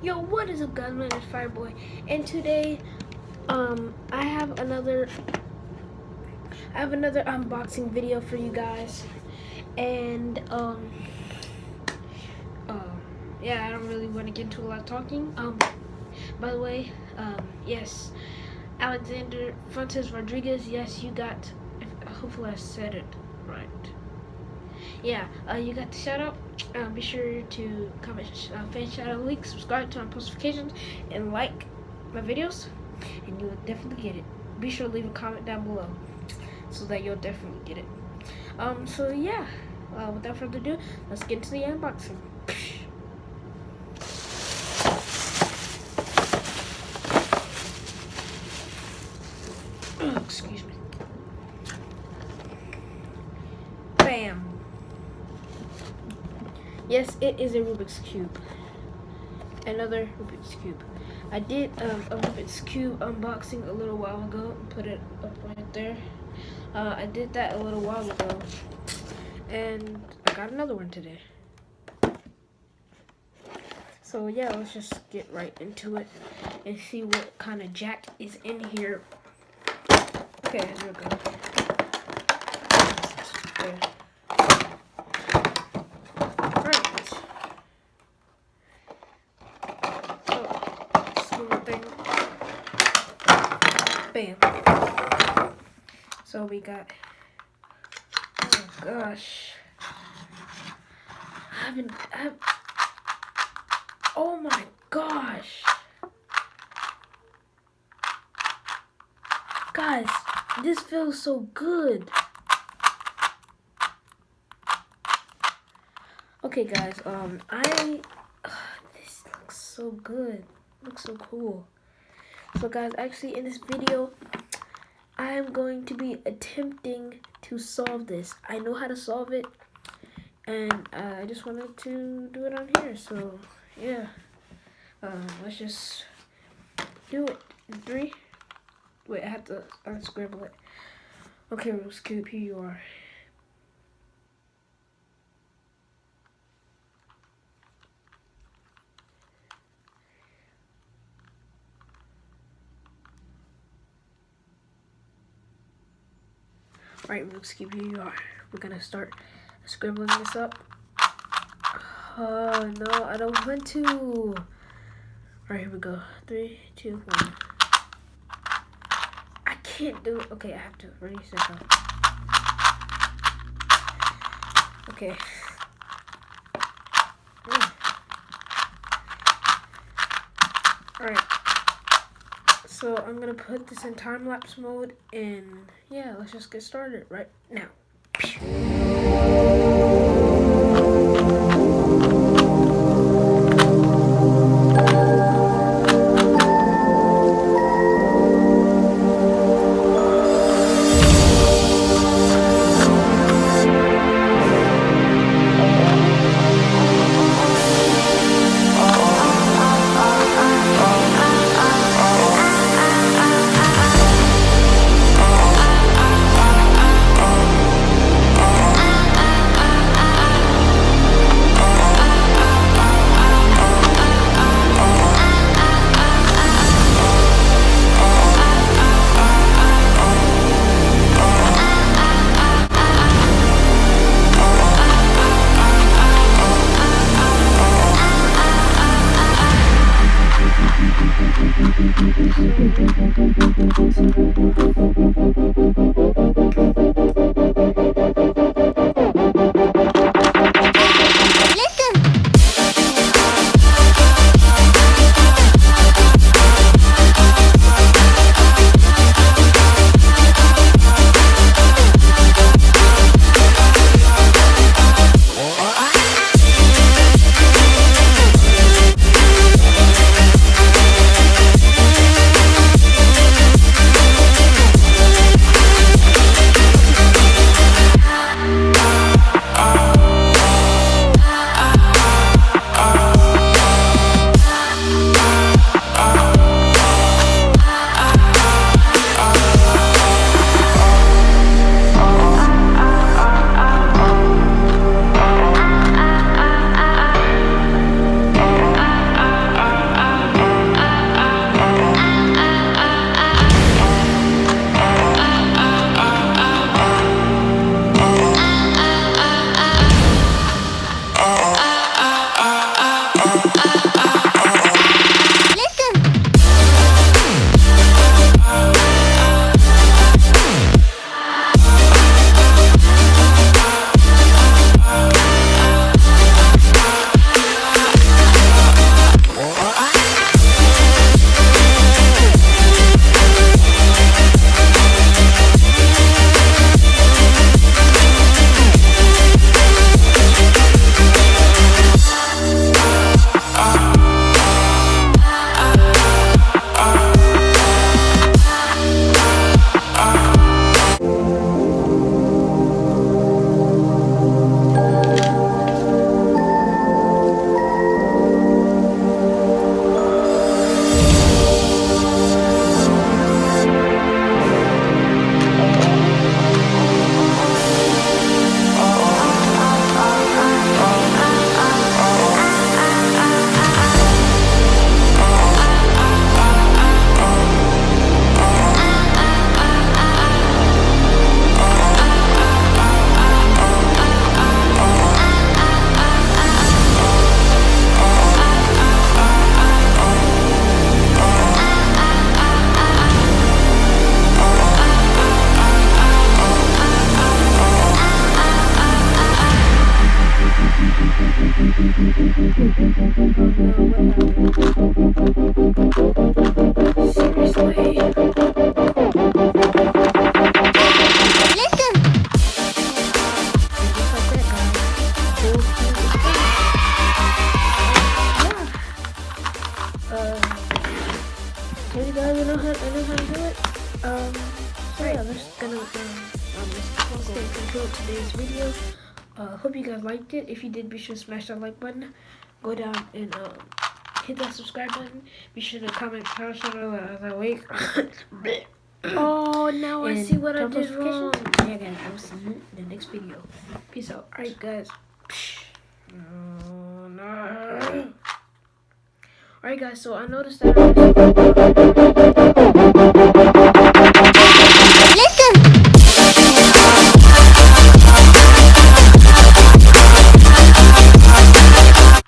Yo, what is up, guys? My name is Fireboy, and today, I have another unboxing video for you guys, and yeah, I don't really want to get into a lot of talking. By the way, yes, Alexander Fuentes Rodriguez. Yes, you got. Hopefully, I said it right. Yeah, you got the shout out. Be sure to comment, fan shout out link, subscribe, turn on post notifications, and like my videos, and you'll definitely get it. Be sure to leave a comment down below so that you'll definitely get it. So yeah, without further ado, let's get into the unboxing. Excuse me. Bam. Yes, it is a Rubik's Cube. Another Rubik's Cube. I did a Rubik's Cube unboxing a little while ago. Put it up right there. I did that a little while ago. And I got another one today. So yeah, let's just get right into it and see what kind of jack is in here. Okay, here we go. There. Bam. So we got, oh gosh, oh my gosh, guys, this feels so good. Okay guys, this looks so good, looks so cool. So guys, actually in this video, I am going to be attempting to solve this. I know how to solve it, and I just wanted to do it on here. So yeah, let's just do it in 3. Wait, I have to unscramble it. Okay, Rubik's Cube, here you are. Alright, Rubik's Cube, here you are. We're gonna start scribbling this up. Oh no, I don't want to. Alright, here we go. 3, 2, 1. I can't do it. Okay, I have to. Ready, set, go. Okay. Alright. So I'm gonna put this in time-lapse mode, and yeah, let's just get started right now. So yeah, let's conclude today's video. Hope you guys liked it. If you did, be sure to smash that like button. Go down and hit that subscribe button. Be sure to comment as I wake. Oh, now I see what I did wrong. Yeah, guys, I will see you in the next video. Peace out. Alright, guys. No. Alright, guys, so I noticed that